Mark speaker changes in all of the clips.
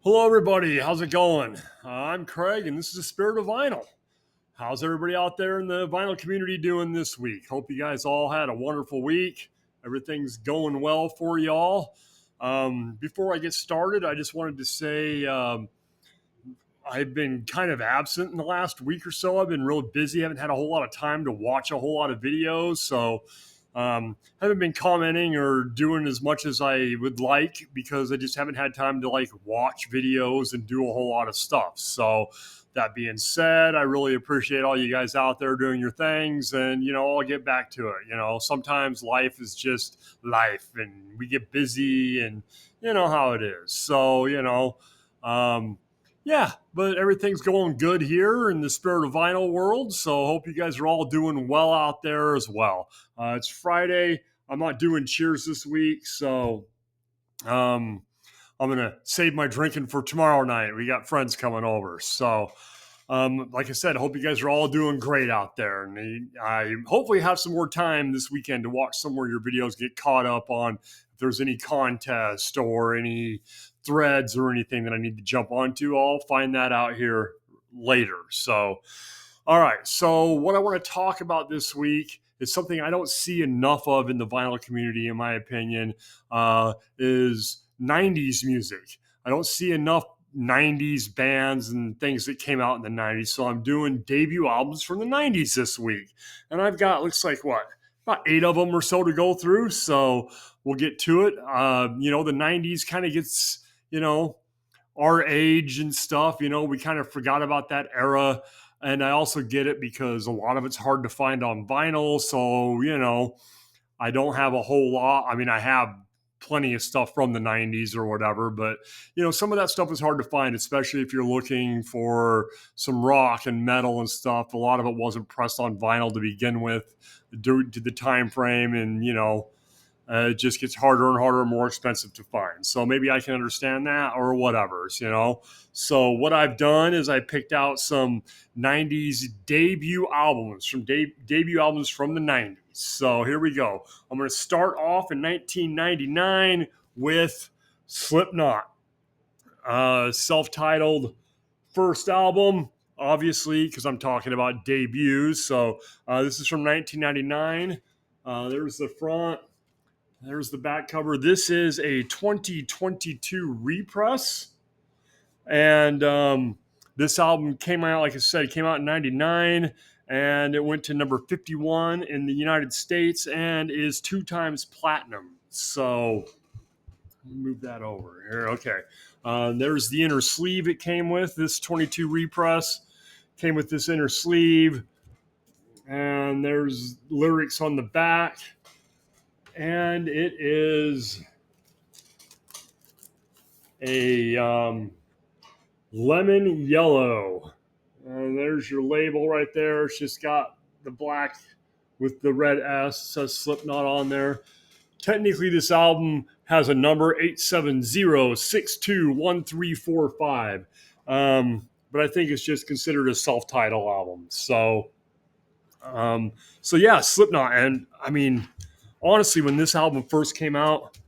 Speaker 1: Hello, everybody. How's it going? I'm Craig, and this is the Spirit of Vinyl. How's everybody out there in the vinyl community doing this week? Hope you guys all had a wonderful week. Everything's going well for y'all. Before I get started, I just wanted to say I've been kind of absent in the last week or so. I've been real busy. Haven't had a whole lot of time to watch a whole lot of videos. So haven't been commenting or doing as much as I would like because I just haven't had time to watch videos and do a whole lot of stuff. So that being said, I really appreciate all you guys out there doing your things, and I'll get back to it. Sometimes life is just life and we get busy, and you know how it is. So, um, yeah, but everything's going good here in the Spirit of Vinyl world. So hope you guys are all doing well out there as well. It's Friday. I'm not doing cheers this week, so I'm gonna save my drinking for tomorrow night. We got friends coming over, so like I said, I hope you guys are all doing great out there, and I hopefully have some more time this weekend to watch some more of your videos, get caught up on if there's any contest or any threads or anything that I need to jump onto. I'll find that out here later. So, all right. So, what I want to talk about this week is something I don't see enough of in the vinyl community, in my opinion, is 90s music. I don't see enough 90s bands and things that came out in the 90s. So I'm doing debut albums from the 90s this week. And I've got, looks like about 8 of them or so to go through. So we'll get to it. The 90s kind of gets, our age and stuff. We kind of forgot about that era. And I also get it because a lot of it's hard to find on vinyl. So, I don't have a whole lot. I mean, I have plenty of stuff from the 90s or whatever, but some of that stuff is hard to find, especially if you're looking for some rock and metal and stuff. A lot of it wasn't pressed on vinyl to begin with due to the time frame, and it just gets harder and harder and more expensive to find. So maybe I can understand that or whatever, So what I've done is I picked out some 90s debut albums from debut albums from the 90s. So here we go. I'm going to start off in 1999 with Slipknot, self-titled first album, obviously, because I'm talking about debuts. So this is from 1999. There's the front. There's the back cover. This is a 2022 repress. And this album came out, like I said, it came out in 99, and it went to number 51 in the United States and is 2 times platinum. So move that over here. Okay. There's the inner sleeve it came with. This 22 repress came with this inner sleeve. And there's lyrics on the back. And it is a lemon yellow. And there's your label right there. It's just got the black with the red S. It says Slipknot on there. Technically, this album has a number 870-621345. But I think it's just considered a self-titled album. So yeah, Slipknot. And I mean, honestly, when this album first came out,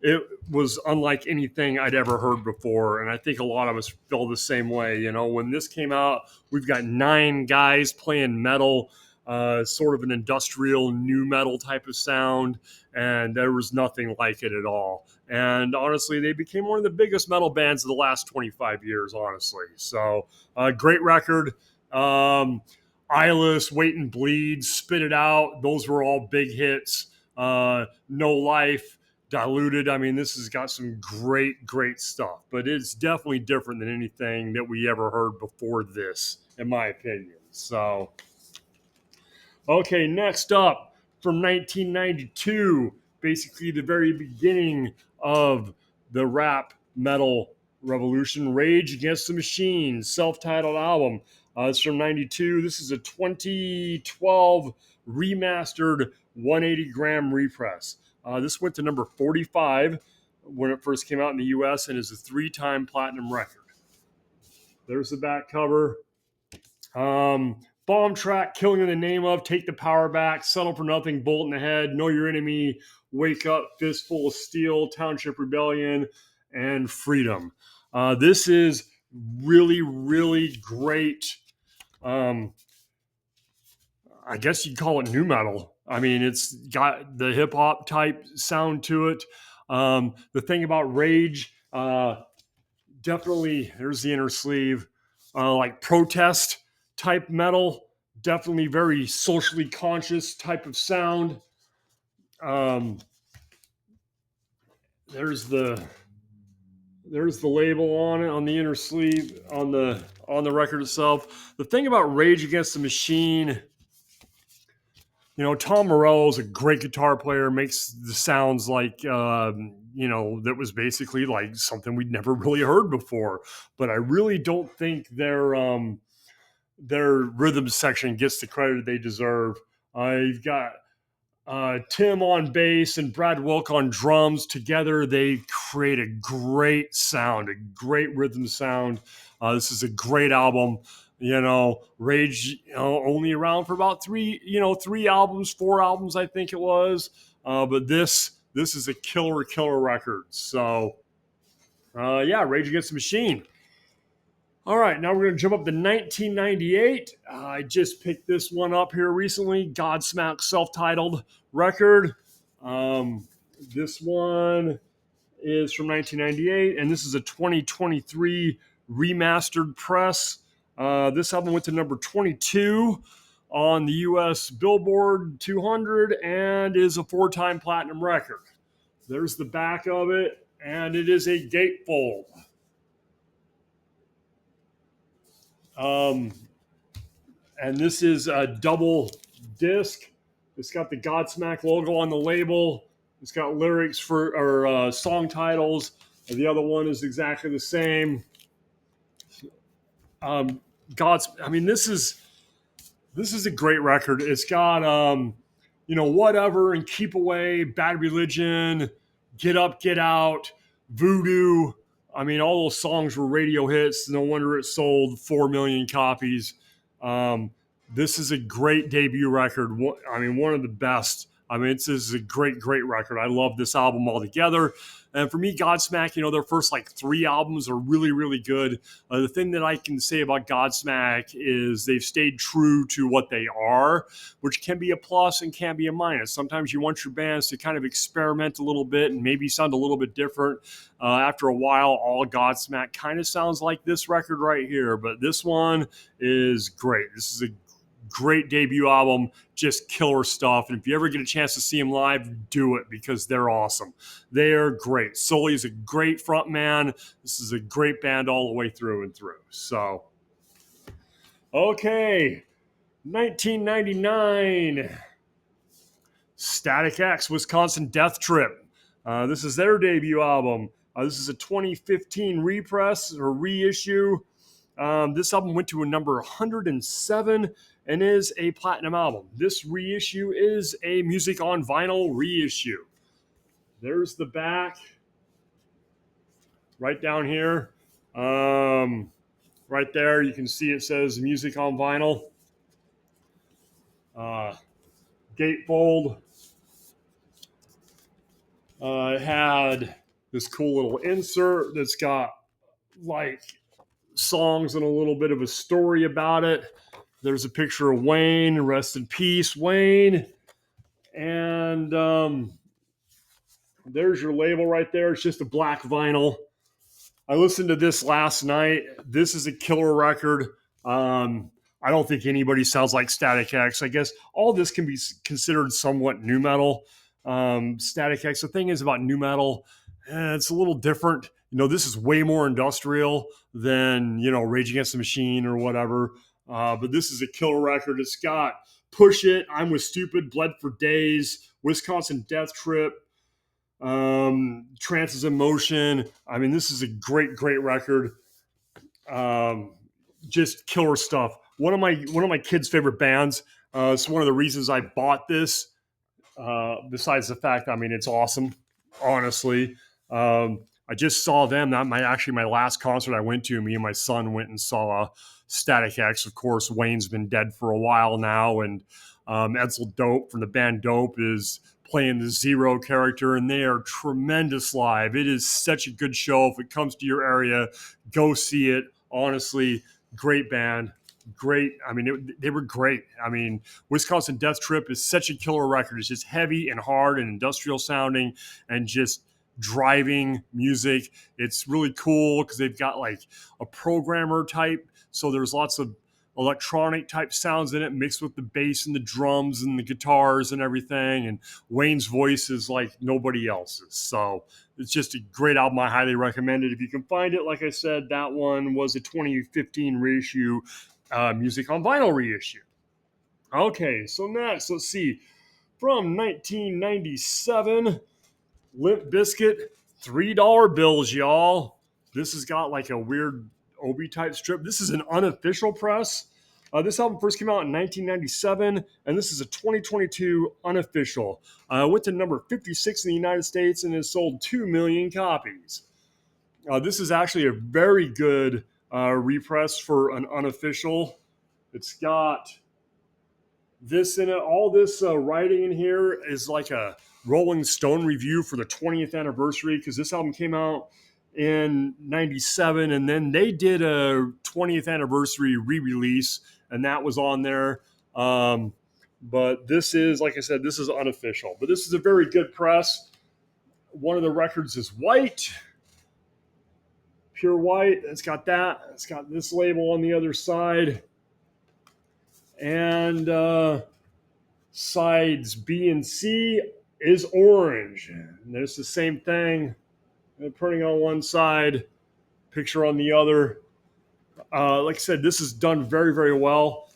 Speaker 1: it was unlike anything I'd ever heard before. And I think a lot of us feel the same way. When this came out, we've got 9 guys playing metal, sort of an industrial new metal type of sound. And there was nothing like it at all. And honestly, they became one of the biggest metal bands of the last 25 years, honestly. So great record. Eyeless, Wait and Bleed, Spit It Out. Those were all big hits. No Life, Diluted. I mean, this has got some great stuff, but it's definitely different than anything that we ever heard before this, in my opinion. So, okay, next up from 1992, basically the very beginning of the rap metal revolution, Rage Against the Machine, self-titled album. It's from 92. This is a 2012 remastered 180 gram repress. This went to number 45 when it first came out in the US and is a 3-time platinum record. There's the back cover. Bomb track, Killing in the Name of, Take the Power Back, Settle for Nothing, Bullet in the Head, Know Your Enemy, Wake Up, Fistful of Steel, Township Rebellion, and Freedom. This is really, really great. I guess you'd call it new metal. I mean, it's got the hip hop type sound to it. The thing about Rage, definitely, there's the inner sleeve, like protest type metal, definitely very socially conscious type of sound. Um, there's the label on it on the inner sleeve on the record itself. The thing about Rage Against the Machine, Tom Morello is a great guitar player, makes the sounds like, that was basically like something we'd never really heard before. But I really don't think their rhythm section gets the credit they deserve. You've got Tim on bass and Brad Wilk on drums. Together, they create a great sound, a great rhythm sound. This is a great album. Rage, only around for about 4 albums, I think it was. But this is a killer record. So, Rage Against the Machine. All right, now we're going to jump up to 1998. I just picked this one up here recently. Godsmack self-titled record. This one is from 1998, and this is a 2023 remastered press. This album went to number 22 on the U.S. Billboard 200 and is a 4-time platinum record. There's the back of it, and it is a gatefold. And this is a double disc. It's got the Godsmack logo on the label. It's got lyrics or song titles. The other one is exactly the same. This is a great record. It's got Whatever and Keep Away, Bad Religion, Get Up, Get Out, Voodoo. I mean, all those songs were radio hits. No wonder it sold 4 million copies. This is a great debut record. One of the best. This is a great record. I love this album altogether. And for me, Godsmack, their first 3 albums are really, really good. The thing that I can say about Godsmack is they've stayed true to what they are, which can be a plus and can be a minus. Sometimes you want your bands to kind of experiment a little bit and maybe sound a little bit different. After a while, all Godsmack kind of sounds like this record right here, but this one is great. This is a great debut album, just killer stuff. And if you ever get a chance to see them live, do it because they're awesome. They're great. Sully's a great front man. This is a great band all the way through and through. So, okay, 1999, Static X, Wisconsin Death Trip. This is their debut album. This is a 2015 repress or reissue. This album went to a number 107 and is a platinum album. This reissue is a music on vinyl reissue. There's the back. Right down here. Right there, you can see it says music on vinyl. Gatefold. It had this cool little insert that's got songs and a little bit of a story about it. There's a picture of Wayne. Rest in peace, Wayne. And there's your label right there. It's just a black vinyl. I listened to this last night. This is a killer record. I don't think anybody sounds like Static X. I guess all this can be considered somewhat new metal. Static X, the thing is about new metal, it's a little different. This is way more industrial than, Rage Against the Machine or whatever. But this is a killer record. It's got Push It, I'm With Stupid, Bled for Days, Wisconsin Death Trip, Trances in Motion. This is a great record. Just killer stuff. One of my kids' favorite bands. It's one of the reasons I bought this. Besides the fact, it's awesome. Honestly, I just saw them. My last concert I went to. Me and my son went and saw Static X. Of course, Wayne's been dead for a while now, and Edsel Dope from the band Dope is playing the Zero character, and they are tremendous live. It is such a good show. If it comes to your area, go see it. Honestly, great band. Great. I mean, they were great. I mean, Wisconsin Death Trip is such a killer record. It's just heavy and hard and industrial sounding and just driving music. It's really cool because they've got like a programmer type. So there's lots of electronic type sounds in it mixed with the bass and the drums and the guitars and everything. And Wayne's voice is like nobody else's. So it's just a great album. I highly recommend it. If you can find it, like I said, that one was a 2015 reissue, Music on Vinyl reissue. Okay, so next, let's see. From 1997, Limp Bizkit, $3 bills, y'all. This has got like a weird Obi type strip. This is an unofficial press. This album first came out in 1997, and this is a 2022 unofficial. Went to number 56 in the United States and has sold 2 million copies. This is actually a very good repress for an unofficial. It's got this in it. All this writing in here is like a Rolling Stone review for the 20th anniversary, because this album came out in 97, and then they did a 20th anniversary re-release, and that was on there. But this is, like I said, this is unofficial. But this is a very good press. One of the records is white, pure white. It's got that. It's got this label on the other side. And sides B and C is orange. And there's the same thing. Printing on one side, picture on the other. Like I said, this is done very, very well.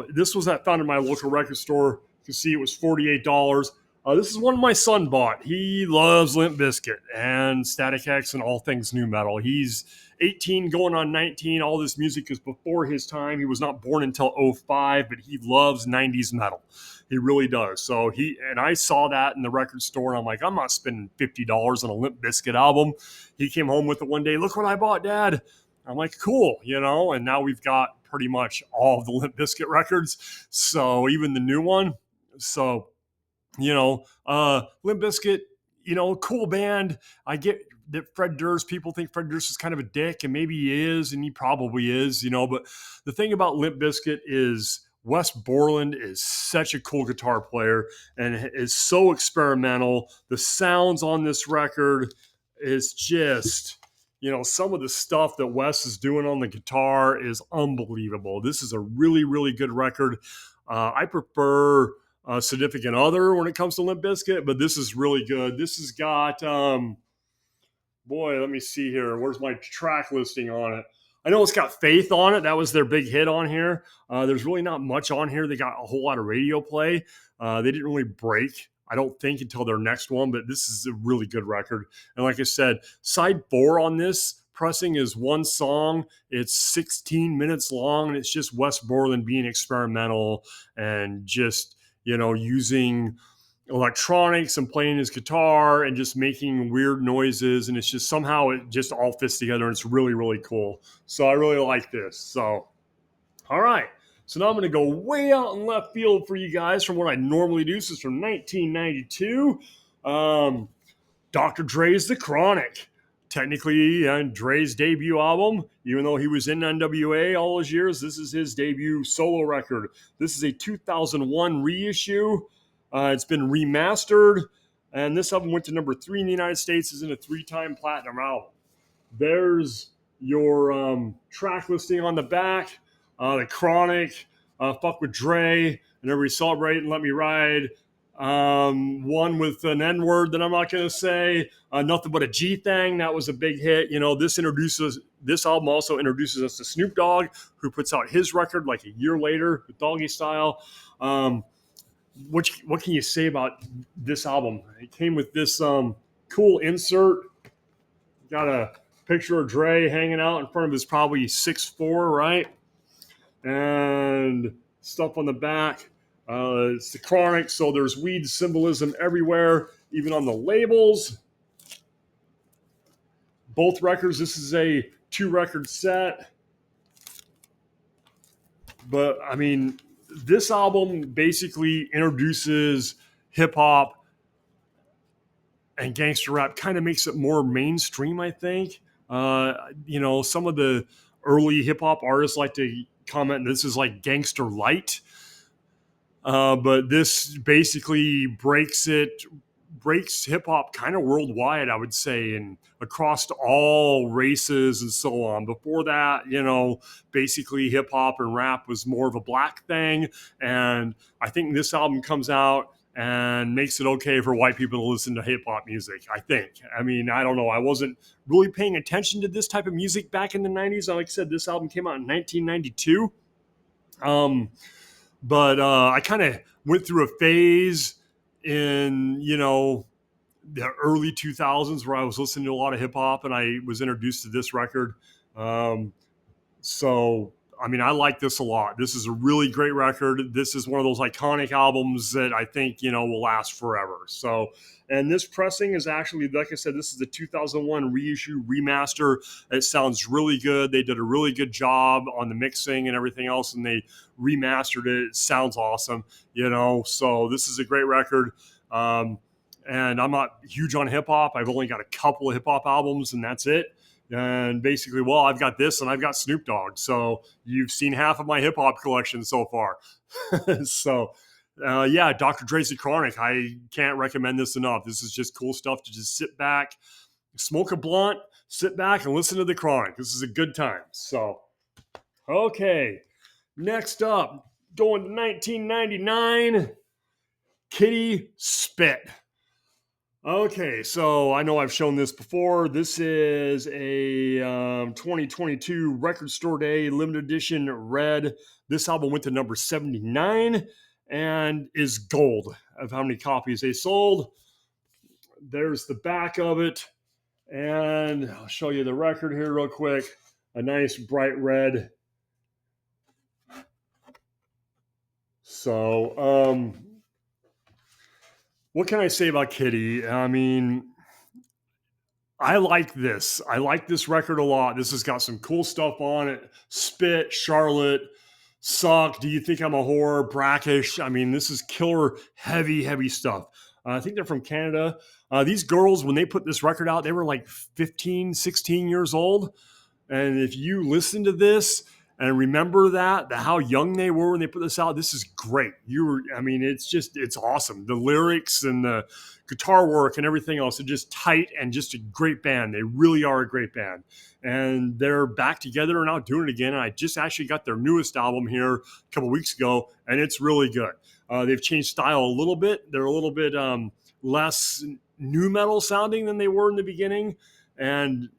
Speaker 1: This was found in my local record store. You can see it was $48. This is one my son bought. He loves Limp Bizkit and Static X and all things new metal. He's 18 going on 19. All this music is before his time. He was not born until 05, but he loves 90s metal. He really does. So I saw that in the record store, and I'm like, I'm not spending $50 on a Limp Bizkit album. He came home with it one day. Look what I bought, Dad. I'm like, cool, and now we've got pretty much all of the Limp Bizkit records. So even the new one. So, Limp Bizkit, cool band. I get that Fred Durst, people think Fred Durst is kind of a dick, and maybe he is, and he probably is, but the thing about Limp Bizkit is Wes Borland is such a cool guitar player and is so experimental. The sounds on this record is just, some of the stuff that Wes is doing on the guitar is unbelievable. This is a really, really good record. I prefer Significant Other when it comes to Limp Bizkit, but this is really good. This has got, let me see here. Where's my track listing on it? I know it's got Faith on it. That was their big hit on here. There's really not much on here. They got a whole lot of radio play. They didn't really break, I don't think, until their next one, but this is a really good record. And like I said, side 4 on this pressing is one song. It's 16 minutes long, and it's just Wes Borland being experimental and just, using electronics and playing his guitar and just making weird noises. And it's just somehow it just all fits together, and it's really, really cool. So I really like this. So, all right. So now I'm going to go way out in left field for you guys from what I normally do. This is from 1992. Dr. Dre's The Chronic. Technically, Dre's debut album, even though he was in NWA all those years, this is his debut solo record. This is a 2001 reissue. It's been remastered, and this album went to number 3 in the United States. Is in a 3-time platinum album. There's your track listing on the back. The Chronic, Fuck with Dre, and Everybody Celebrate and Let Me Ride. One with an N-word that I'm not going to say. Nothing But a G Thing. That was a big hit. This album also introduces us to Snoop Dogg, who puts out his record like a year later with Doggy Style. What can you say about this album? It came with this cool insert. Got a picture of Dre hanging out in front of his probably 6'4", right? And stuff on the back. It's The Chronic, so there's weed symbolism everywhere, even on the labels. Both records, this is a 2-record set. But, I mean, this album basically introduces hip hop and gangster rap kind of makes it more mainstream, I think. Some of the early hip hop artists like to comment this is like gangster light. But this basically breaks hip hop kind of worldwide, I would say, and across all races and so on. Before that, basically hip hop and rap was more of a black thing. And I think this album comes out and makes it okay for white people to listen to hip hop music, I think. I mean, I don't know. I wasn't really paying attention to this type of music back in the 90s. Like I said, this album came out in 1992. But I kind of went through a phase in, the early 2000s where I was listening to a lot of hip hop and I was introduced to this record. So, I mean, I like this a lot. This is a really great record. This is one of those iconic albums that I think, will last forever. So, and this pressing is actually, like I said, this is the 2001 reissue remaster. It sounds really good. They did a really good job on the mixing and everything else, and they remastered it. It sounds awesome, so this is a great record. And I'm not huge on hip hop. I've only got a couple of hip hop albums, and that's it. And basically, well, I've got this and I've got Snoop Dogg. So you've seen half of my hip hop collection so far. So, Dr. Dre's The Chronic. I can't recommend this enough. This is just cool stuff to just sit back, smoke a blunt, sit back and listen to The Chronic. This is a good time. So, okay. Next up, going to 1999, Kitty Spit. Okay, so I know I've shown this before. This is a 2022 Record Store Day limited edition red. This album went to number 79 and is gold of how many copies they sold. There's the back of it. And I'll show you the record here real quick. A nice bright red. So, what can I say about Kitty? I mean, I like this. I like this record a lot. This has got some cool stuff on it. Spit, Charlotte, Suck, Do You Think I'm a Whore, Brackish. I mean, this is killer, heavy stuff. I think they're from Canada. These girls, when they put this record out, they were like 15, 16 years old. And if you listen to this and remember how young they were when they put this out, this is great. It's awesome. The lyrics and the guitar work and everything else are just tight and just a great band. They really are a great band. And they're back together and out doing it again. And I just actually got their newest album here a couple weeks ago, and it's really good. They've changed style a little bit. They're a little bit less nu metal sounding than they were in the beginning. And,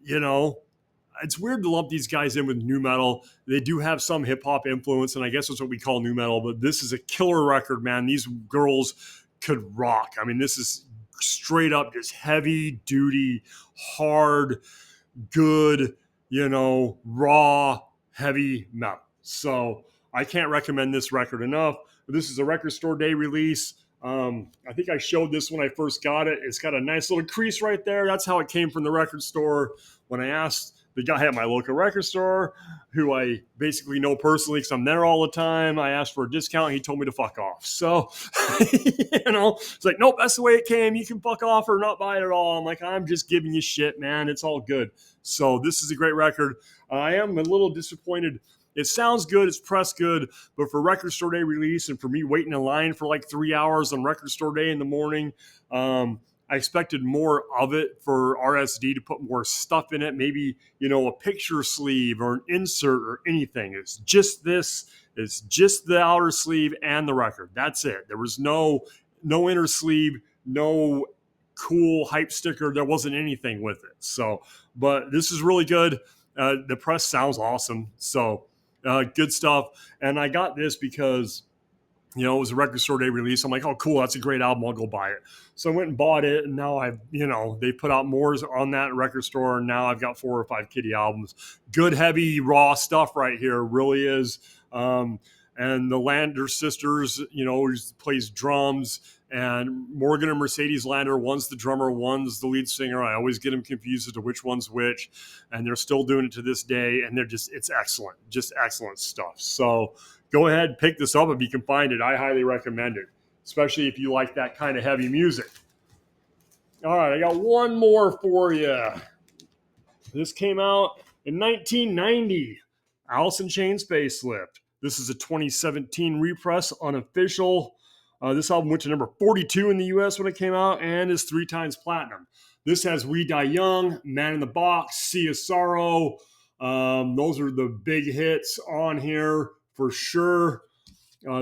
Speaker 1: it's weird to lump these guys in with nu metal. They do have some hip hop influence, and I guess that's what we call nu metal, but this is a killer record, man. These girls could rock. I mean, this is straight up just heavy duty, hard, good, raw, heavy metal. So I can't recommend this record enough. But this is a Record Store Day release. I think I showed this when I first got it. It's got a nice little crease right there. That's how it came from the record store. When I asked the guy at my local record store, who I basically know personally because I'm there all the time, I asked for a discount. He told me to fuck off. So, it's like, nope, that's the way it came. You can fuck off or not buy it at all. I'm like, I'm just giving you shit, man. It's all good. So this is a great record. I am a little disappointed. It sounds good. It's pressed good. But for Record Store Day release and for me waiting in line for like 3 hours on Record Store Day in the morning, I expected more of it for RSD to put more stuff in it. Maybe, a picture sleeve or an insert or anything. It's just this. It's just the outer sleeve and the record. That's it. There was no inner sleeve, no cool hype sticker. There wasn't anything with it. So, but this is really good. The press sounds awesome. So, good stuff. And I got this because, it was a Record Store Day release. I'm like, oh, cool. That's a great album. I'll go buy it. So I went and bought it. And now they put out more on that record store. And now I've got 4 or 5 Kitty albums. Good, heavy, raw stuff right here. Really is. And the Lander sisters, who plays drums. And Morgan and Mercedes Lander, one's the drummer, one's the lead singer. I always get them confused as to which one's which. And they're still doing it to this day. And it's excellent. Just excellent stuff. So go ahead, pick this up if you can find it. I highly recommend it. especially if you like that kind of heavy music. All right, I got one more for you. This came out in 1990. Alice in Chains facelift. This is a 2017 repress, unofficial. This album went to number 42 in the US when it came out and is 3 times platinum. This has We Die Young, Man in the Box, Sea of Sorrow. Those are the big hits on here for sure.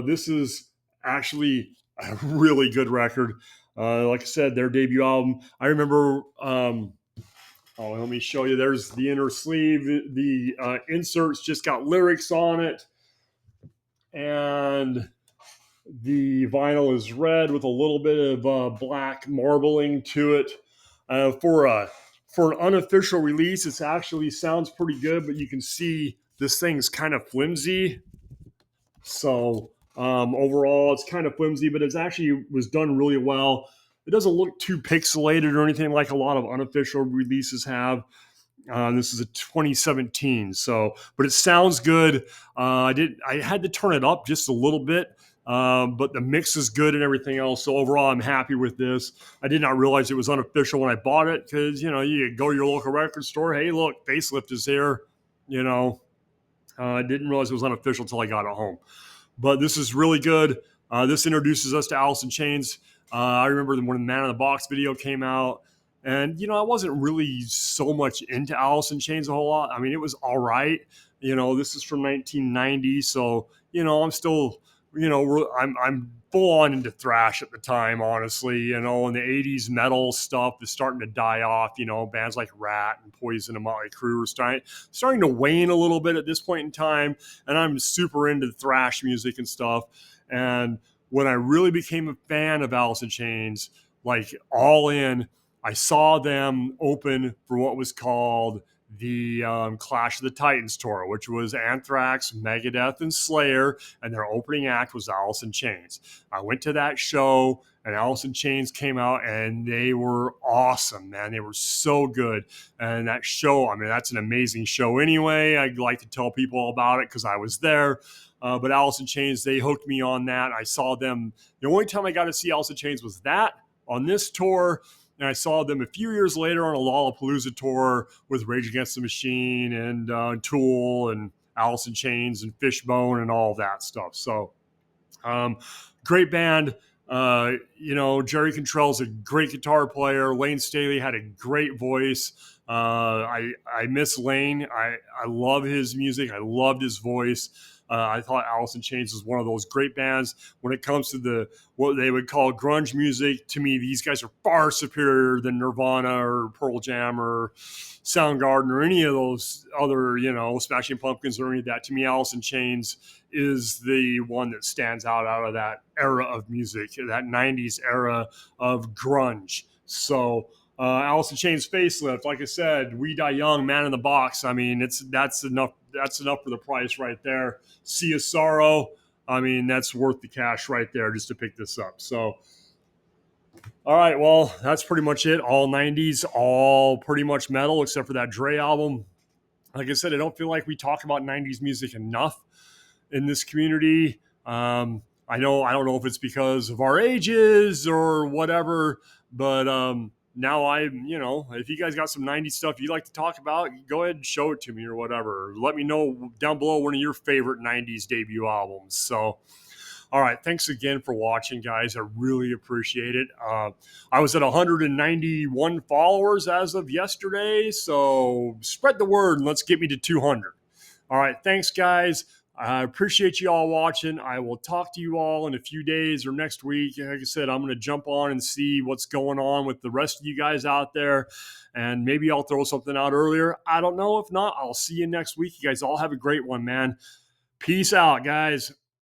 Speaker 1: This is actually a really good record. Like I said, their debut album. I remember. Let me show you. There's the inner sleeve. The inserts just got lyrics on it, and the vinyl is red with a little bit of black marbling to it. For an unofficial release, it actually sounds pretty good, but you can see this thing's kind of flimsy. So overall, it's kind of flimsy, but it actually was done really well. It doesn't look too pixelated or anything like a lot of unofficial releases have. This is a 2017, but it sounds good. I had to turn it up just a little bit, but the mix is good and everything else. So overall, I'm happy with this. I did not realize it was unofficial when I bought it because you go to your local record store. Hey, look, Facelift is here. I didn't realize it was unofficial until I got it home. But this is really good. This introduces us to Alice in Chains. I remember when the Man in the Box video came out. And, I wasn't really so much into Alice in Chains a whole lot. I mean, it was all right. This is from 1990. So, I'm still, I'm full on into thrash at the time, honestly. And the 80s metal stuff is starting to die off. Bands like Rat and Poison and Motley Crue are starting to wane a little bit at this point in time. And I'm super into thrash music and stuff. And when I really became a fan of Alice in Chains, like all in, I saw them open for what was called the Clash of the Titans tour, which was Anthrax, Megadeth, and Slayer, and their opening act was Alice in Chains. I went to that show, and Alice in Chains came out, and they were awesome, man. They were so good. And that show, I mean, that's an amazing show anyway. I'd like to tell people all about it because I was there. But Alice in Chains, they hooked me on that. I saw them. The only time I got to see Alice in Chains was that on this tour. And I saw them a few years later on a Lollapalooza tour with Rage Against the Machine and Tool and Alice in Chains and Fishbone and all that stuff. So great band. Jerry Cantrell's a great guitar player. Lane Staley had a great voice. I miss Lane. I love his music. I loved his voice. I thought Alice in Chains was one of those great bands. When it comes to what they would call grunge music, to me, these guys are far superior than Nirvana or Pearl Jam or Soundgarden or any of those other, Smashing Pumpkins or any of that. To me, Alice in Chains is the one that stands out of that era of music, that 90s era of grunge. So Alice in Chains facelift, like I said, We Die Young, Man in the Box. I mean, that's enough. That's enough for the price right there. Sea of Sorrow. I mean, that's worth the cash right there just to pick this up. So, all right, well, that's pretty much it. All 90s, all pretty much metal, except for that Dre album. Like I said, I don't feel like we talk about 90s music enough in this community. I don't know if it's because of our ages or whatever, but now if you guys got some 90s stuff you'd like to talk about, go ahead and show it to me or whatever. Let me know down below one of your favorite 90s debut albums. So, all right, thanks again for watching, guys. I really appreciate it. I was at 191 followers as of yesterday, so spread the word and let's get me to 200. All right, thanks, guys. I appreciate you all watching. I will talk to you all in a few days or next week. Like I said, I'm going to jump on and see what's going on with the rest of you guys out there. And maybe I'll throw something out earlier. I don't know. If not, I'll see you next week. You guys all have a great one, man. Peace out, guys.